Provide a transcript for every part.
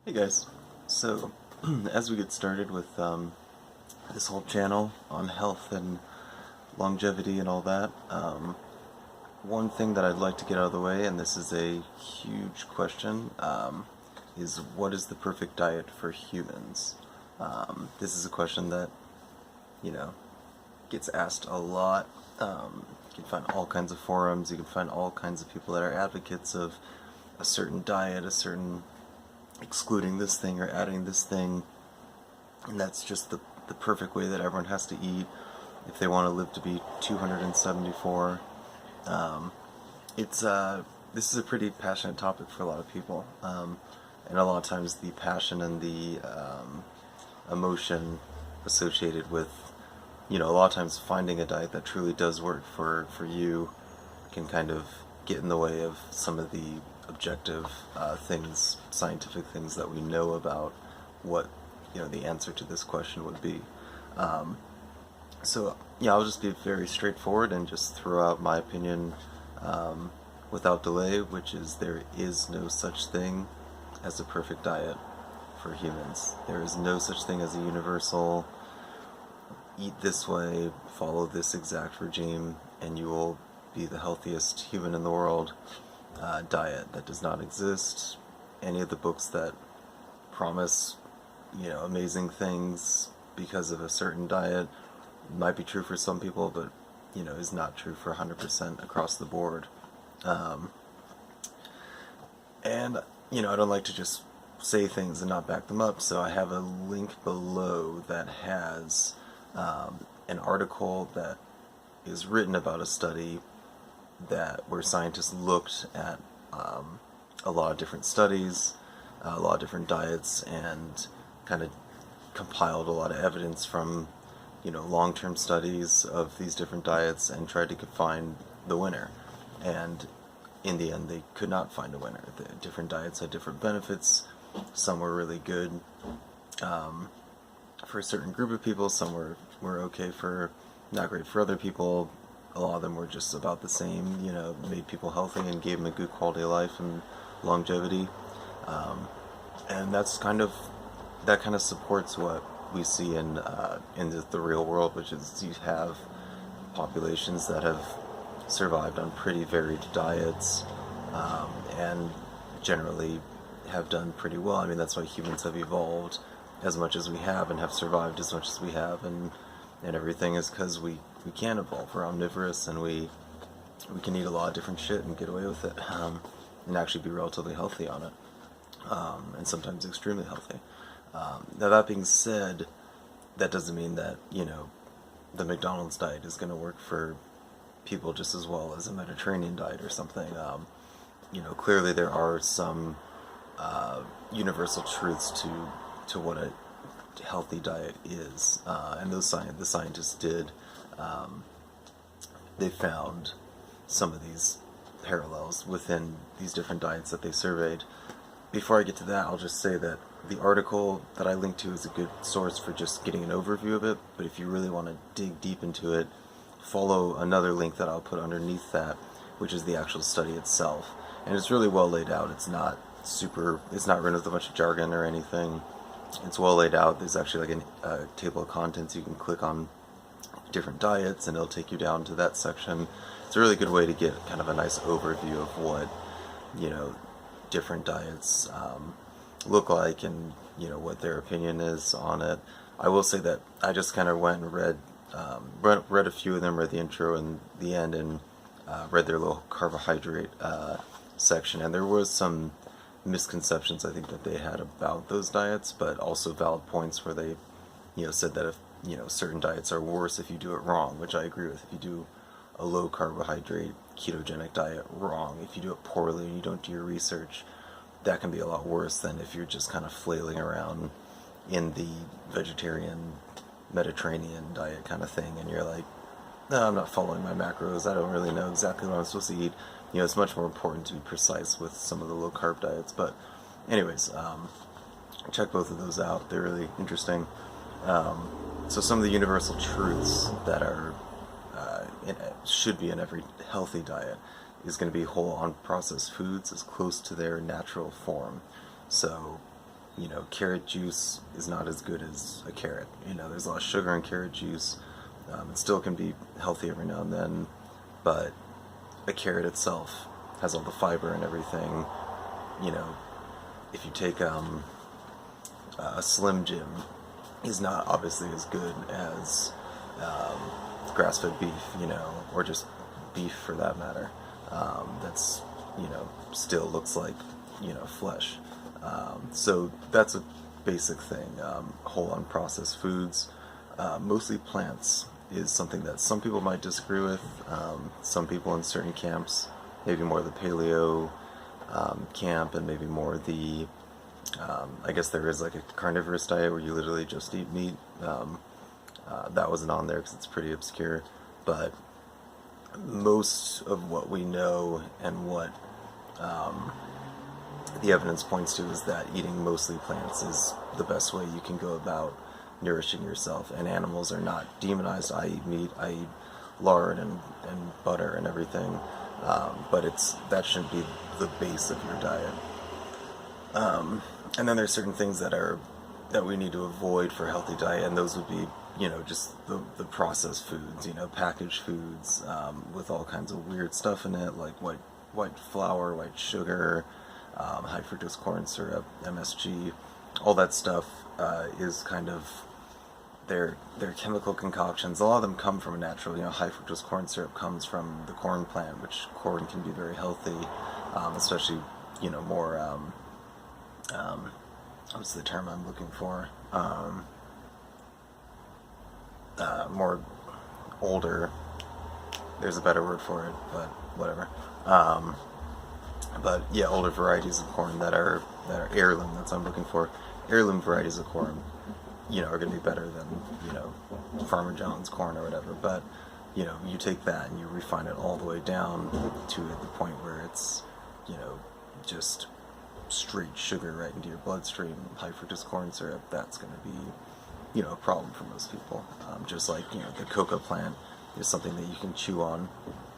Hey guys, so as we get started with this whole channel on health and longevity and all that, one thing that I'd like to get out of the way, and this is a huge question, is what is the perfect diet for humans? This is a question that, you know, gets asked a lot. You can find all kinds of forums, you can find all kinds of people that are advocates of a certain diet, a certain excluding this thing or adding this thing, and that's just the perfect way that everyone has to eat if they want to live to be 274. It's this is a pretty passionate topic for a lot of people, and a lot of times the passion and the emotion associated with, a lot of times finding a diet that truly does work for you can kind of get in the way of some of the objective things, scientific things that we know about what the answer to this question would be. So I'll just be very straightforward and just throw out my opinion without delay, which is there is no such thing as a perfect diet for humans. There is no such thing as a universal eat this way, follow this exact regime, and you will be the healthiest human in the world. Diet that does not exist. Any of the books that promise amazing things because of a certain diet might be true for some people, but is not true for 100% across the board. And I don't like to just say things and not back them up, so I have a link below that has an article that is written about a study where scientists looked at a lot of different studies, a lot of different diets, and kind of compiled a lot of evidence from long-term studies of these different diets and tried to find the winner. And in the end, they could not find a winner. The different diets had different benefits. Some were really good for a certain group of people. Some were okay for, not great for other people. A lot of them were just about the same, made people healthy and gave them a good quality of life and longevity. And that kind of supports what we see in the real world, which is you have populations that have survived on pretty varied diets, and generally have done pretty well. I mean, that's why humans have evolved as much as we have and have survived as much as we have, and everything is because we can evolve. We're omnivorous, and we can eat a lot of different shit and get away with it, and actually be relatively healthy on it, and sometimes extremely healthy. Now that being said, that doesn't mean that the McDonald's diet is going to work for people just as well as a Mediterranean diet or something. Clearly there are some universal truths to what a healthy diet is, and the scientists did. They found some of these parallels within these different diets that they surveyed. Before I get to that, I'll just say that the article that I linked to is a good source for just getting an overview of it, but if you really want to dig deep into it, follow another link that I'll put underneath that, which is the actual study itself. And it's really well laid out. It's not written with a bunch of jargon or anything. It's well laid out. There's actually like a table of contents. You can click on different diets and it'll take you down to that section. It's a really good way to get kind of a nice overview of what different diets look like, and what their opinion is on it. I will say that I just kind of went and read a few of them, read the intro and the end, and read their little carbohydrate section, and there was some misconceptions I think that they had about those diets, but also valid points where they said that if certain diets are worse if you do it wrong, which I agree with. If you do a low carbohydrate ketogenic diet wrong, if you do it poorly and you don't do your research, that can be a lot worse than if you're just kind of flailing around in the vegetarian Mediterranean diet kind of thing, and you're like, no, I'm not following my macros, I don't really know exactly what I'm supposed to eat. It's much more important to be precise with some of the low carb diets. But anyways, check both of those out. They're really interesting. So some of the universal truths that are should be in every healthy diet is going to be whole unprocessed foods as close to their natural form. So carrot juice is not as good as a carrot. There's a lot of sugar in carrot juice. It still can be healthy every now and then, but a carrot itself has all the fiber and everything. If you take a Slim Jim, is not obviously as good as grass-fed beef, or just beef for that matter. That's, still looks like, flesh. So that's a basic thing. Whole unprocessed foods, mostly plants, is something that some people might disagree with. Some people in certain camps, maybe more the paleo camp, and maybe more the I guess there is like a carnivorous diet where you literally just eat meat. That wasn't on there because it's pretty obscure, but most of what we know and what the evidence points to is that eating mostly plants is the best way you can go about nourishing yourself. And animals are not demonized. I eat meat, I eat lard and butter and everything, but that shouldn't be the base of your diet. And then there's certain things that we need to avoid for a healthy diet, and those would be, just the processed foods, packaged foods with all kinds of weird stuff in it, like white flour, white sugar, high fructose corn syrup, MSG. All that stuff is kind of they're chemical concoctions. A lot of them come from a natural, high fructose corn syrup comes from the corn plant, which corn can be very healthy, especially, more, what's the term I'm looking for? More older. There's a better word for it, but whatever. But yeah, older varieties of corn that are heirloom. That's what I'm looking for. Heirloom varieties of corn, are going to be better than Farmer John's corn or whatever. But you take that and you refine it all the way down to the point where it's just straight sugar right into your bloodstream, high fructose corn syrup. That's going to be a problem for most people. Just like the coca plant is something that you can chew on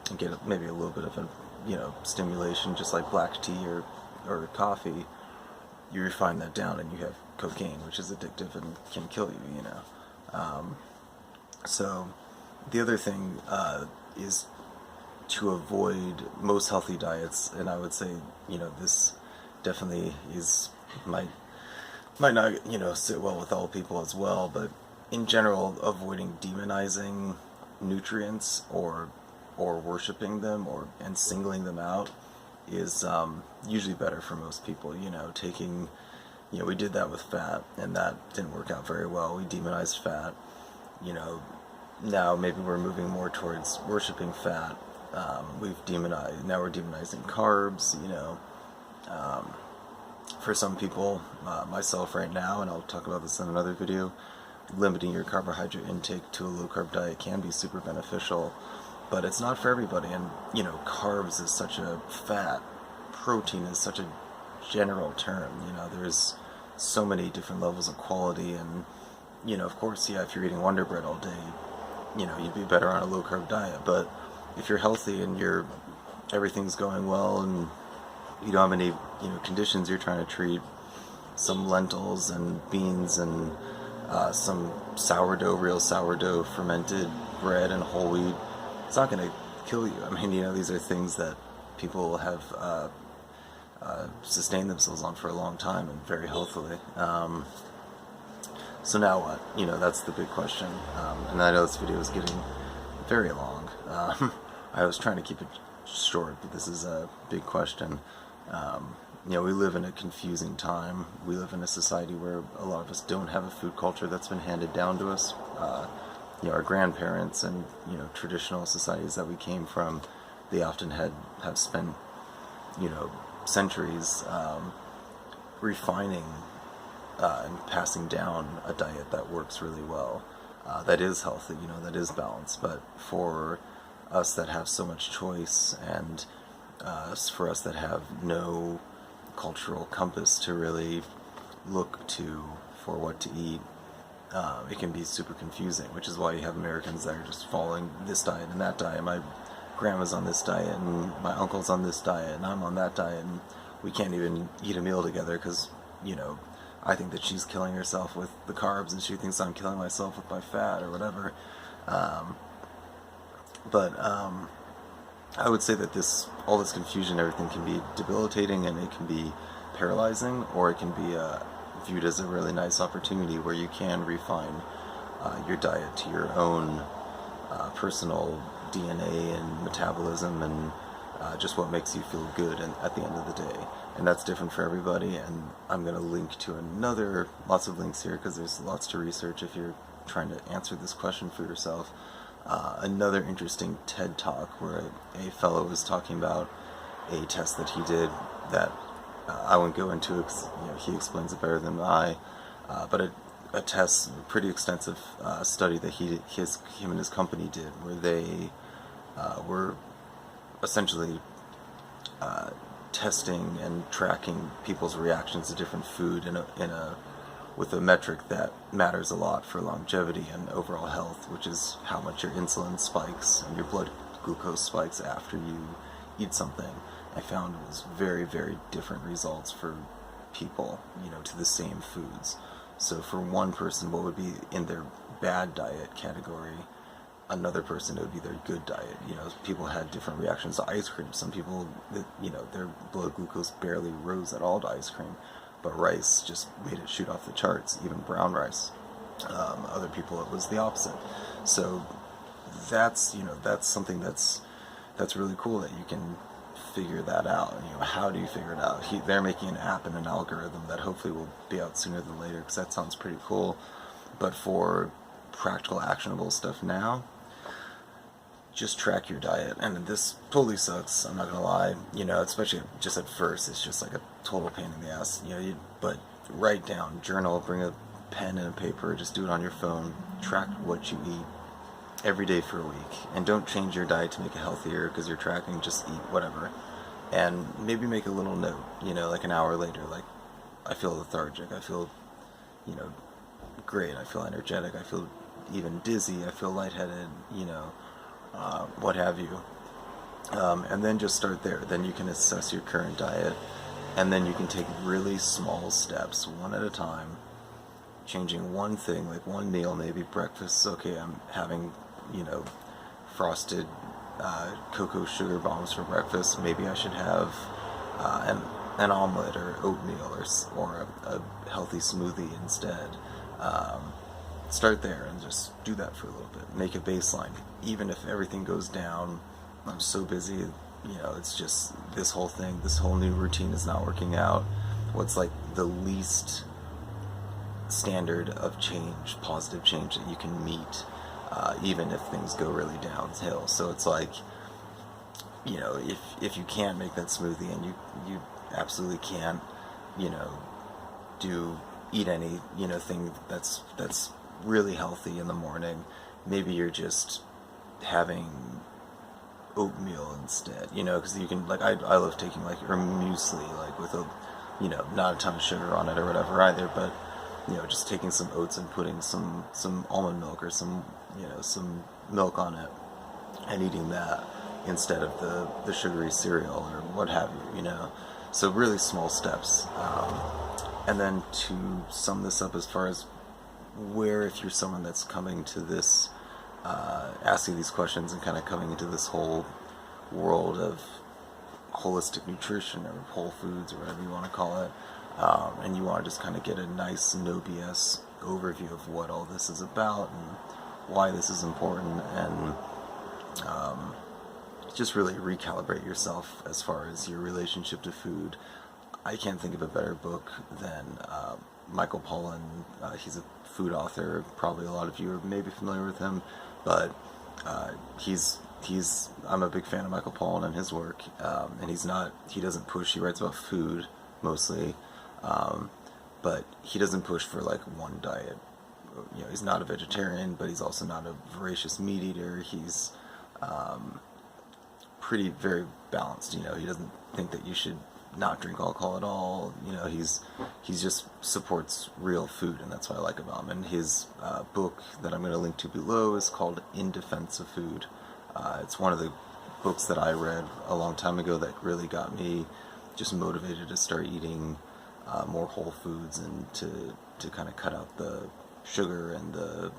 and get maybe a little bit of a stimulation, just like black tea or coffee. You refine that down and you have cocaine, which is addictive and can kill you. So the other thing is to avoid most healthy diets, and I would say this definitely might not sit well with all people as well, but in general, avoiding demonizing nutrients or worshiping them and singling them out is usually better for most people. Taking, we did that with fat, and that didn't work out very well. We demonized fat. Now maybe we're moving more towards worshiping fat. Now we're demonizing carbs. For some people, myself right now, and I'll talk about this in another video, limiting your carbohydrate intake to a low-carb diet can be super beneficial, but it's not for everybody. And carbs is such a protein is such a general term. There's so many different levels of quality, and of course, if you're eating Wonder Bread all day, you'd be better on a low-carb diet. But if you're healthy and everything's going well and you don't have any conditions you're trying to treat, some lentils and beans and some real sourdough fermented bread and whole wheat, it's not going to kill you. I mean, these are things that people have sustained themselves on for a long time and very healthily. So now what? That's the big question. And I know this video is getting very long. I was trying to keep it short, but this is a big question. We live in a confusing time. We live in a society where a lot of us don't have a food culture that's been handed down to us. Our grandparents and traditional societies that we came from, they often have spent centuries refining and passing down a diet that works really well, that is healthy, that is balanced. But for us that have so much choice, and for us that have no cultural compass to really look to for what to eat, it can be super confusing, which is why you have Americans that are just following this diet and that diet. My grandma's on this diet, and my uncle's on this diet, and I'm on that diet, and we can't even eat a meal together because, I think that she's killing herself with the carbs, and she thinks I'm killing myself with my fat or whatever. Um, but I would say that all this confusion, everything can be debilitating, and it can be paralyzing, or it can be viewed as a really nice opportunity where you can refine your diet to your own personal DNA and metabolism, and just what makes you feel good and at the end of the day. And that's different for everybody, and I'm going to link to lots of links here because there's lots to research if you're trying to answer this question for yourself. Another interesting TED Talk where a fellow was talking about a test that he did that I won't go into because he explains it better than I, but a test, a pretty extensive study that him and his company did, where they were essentially testing and tracking people's reactions to different food with a metric that matters a lot for longevity and overall health, which is how much your insulin spikes and your blood glucose spikes after you eat something. I found it was very, very different results for people, to the same foods. So for one person, what would be in their bad diet category, another person, it would be their good diet. People had different reactions to ice cream. Some people, their blood glucose barely rose at all to ice cream, but rice just made it shoot off the charts, even brown rice. Other people, it was the opposite. So that's something that's really cool that you can figure that out. How do you figure it out? They're making an app and an algorithm that hopefully will be out sooner than later, because that sounds pretty cool. But for practical, actionable stuff now, just track your diet. And this totally sucks, I'm not gonna lie, especially just at first, it's just like a total pain in the ass, but write down, journal, bring a pen and a paper, just do it on your phone, track what you eat every day for a week, and don't change your diet to make it healthier because you're tracking, just eat whatever. And maybe make a little note, like an hour later, like, I feel lethargic, I feel, great, I feel energetic, I feel even dizzy, I feel lightheaded, what have you. And then just start there. Then you can assess your current diet, and then you can take really small steps, one at a time, changing one thing, like one meal, maybe breakfast. Okay, I'm having, frosted cocoa sugar bombs for breakfast. Maybe I should have an omelet or oatmeal or a healthy smoothie instead. Start there and just do that for a little bit. Make a baseline. Even if everything goes down, I'm so busy, it's just this whole new routine is not working out. What's like the least standard of change, positive change that you can meet, even if things go really downhill. So it's like, if you can't make that smoothie, and you absolutely can't, eat any, thing that's really healthy in the morning, maybe you're just having oatmeal instead, because you can, like, I love taking, like, or muesli, like, with a, not a ton of sugar on it or whatever either, but, just taking some oats and putting some almond milk or some milk on it and eating that instead of the sugary cereal or what have you, so really small steps. And then to sum this up, as far as where, if you're someone that's coming to this, asking these questions and kind of coming into this whole world of holistic nutrition or whole foods or whatever you want to call it, and you want to just kind of get a nice no BS overview of what all this is about and why this is important, and just really recalibrate yourself as far as your relationship to food. I can't think of a better book than Michael Pollan. He's a food author. Probably a lot of you are maybe familiar with him, but I'm a big fan of Michael Pollan and his work. And he doesn't push. He writes about food mostly, but he doesn't push for like one diet. He's not a vegetarian, but he's also not a voracious meat eater. He's very balanced. He doesn't think that you should not drink alcohol at all. He's just supports real food, and that's what I like about him. And his book that I'm going to link to below is called In Defense of Food. It's one of the books that I read a long time ago that really got me just motivated to start eating more whole foods, and to kind of cut out the sugar and the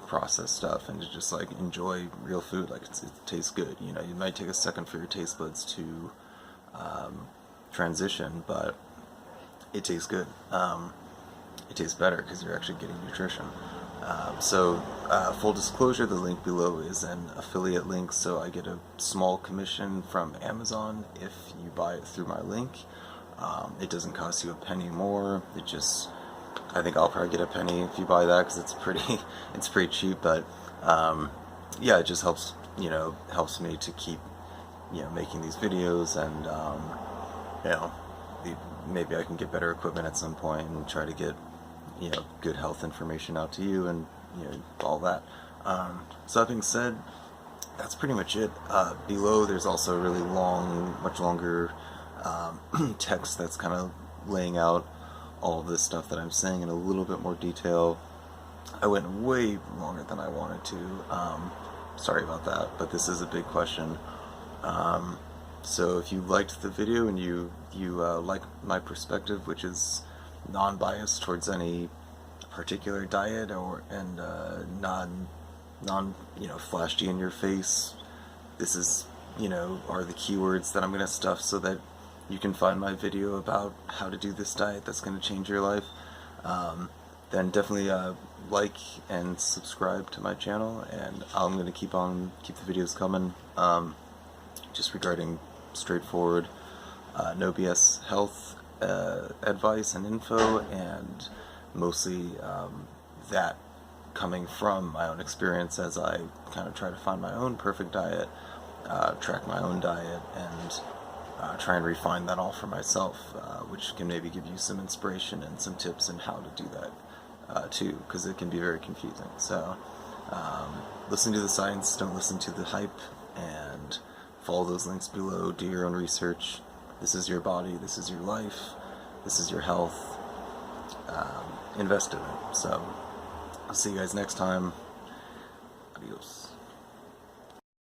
processed stuff, and to just like enjoy real food. Like it tastes good. You know, you might take a second for your taste buds to transition, but it tastes good. It tastes better because you're actually getting nutrition. Full disclosure, the link below is an affiliate link, so I get a small commission from Amazon if you buy it through my link. It doesn't cost you a penny more. I think I'll probably get a penny if you buy that, because it's pretty cheap. But yeah, it just helps me to keep making these videos, and maybe I can get better equipment at some point and try to get good health information out to you, and all that. So that being said, that's pretty much it. Below there's also a really much longer text that's kind of laying out all of this stuff that I'm saying in a little bit more detail. I went way longer than I wanted to. Sorry about that, but this is a big question. So if you liked the video and you like my perspective, which is non-biased towards any particular diet, and non flashy in your face, this is are the keywords that I'm gonna stuff so that you can find my video about how to do this diet that's gonna change your life. Then definitely like and subscribe to my channel, and I'm gonna keep the videos coming, just regarding straightforward, no BS health advice and info, and mostly that coming from my own experience as I kind of try to find my own perfect diet, track my own diet, and try and refine that all for myself, which can maybe give you some inspiration and some tips on how to do that too, because it can be very confusing. So listen to the science, don't listen to the hype, and follow those links below. Do your own research. This is your body, this is your life, this is your health. Invest in it. So I'll see you guys next time. Adios.